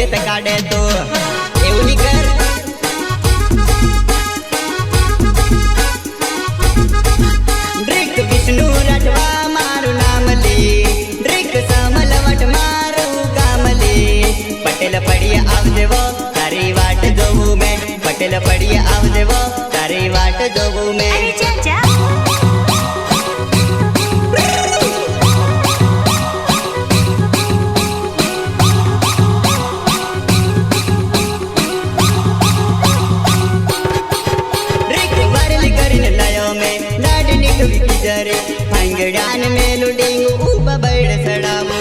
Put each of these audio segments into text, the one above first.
इज्जत काढे तो એવું ની કર ડ્રિક વિષ્ણુ રાઠવા મારું નામ લે ડ્રિક સમલવટ મારું ગામ લે પટેલ પડીએ આવજેવો તારી વાટ જોઉં મેં પટેલ પડીએ આવજેવો તારી વાટ જોઉં મેં અરે ચાચા भांगड़ान में लुडेंगो ऊबा बड़ सड़ावो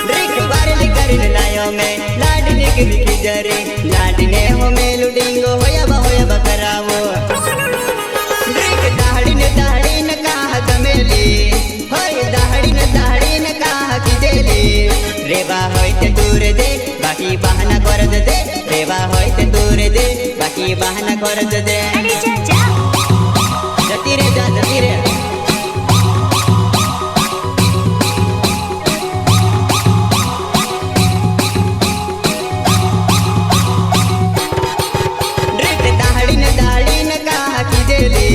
ड्रिक बारल करन लायो मैं लाडने के बिकी जरे लाडने हो में लुडेंगो होया बकरावो ड्रिक दाढ़ी न कहा गमेली होय दाढ़ी न कहा किदेली रेवा होय ते दूर दे बाकी बहाना कर दे रेवा होय ते दूर दे बाकी बहाना कर दे अरे चाचा जती रे जा जती रे ड्रिक दाढ़ी न कहा की देली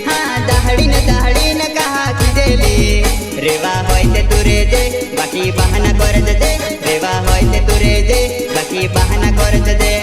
हाँ दाढ़ी न कहा की देली रेवा होय ते दूरे दे बाकी बहाना कर दे रेवा होय ते दूरे दे बाकी बहाना कर दे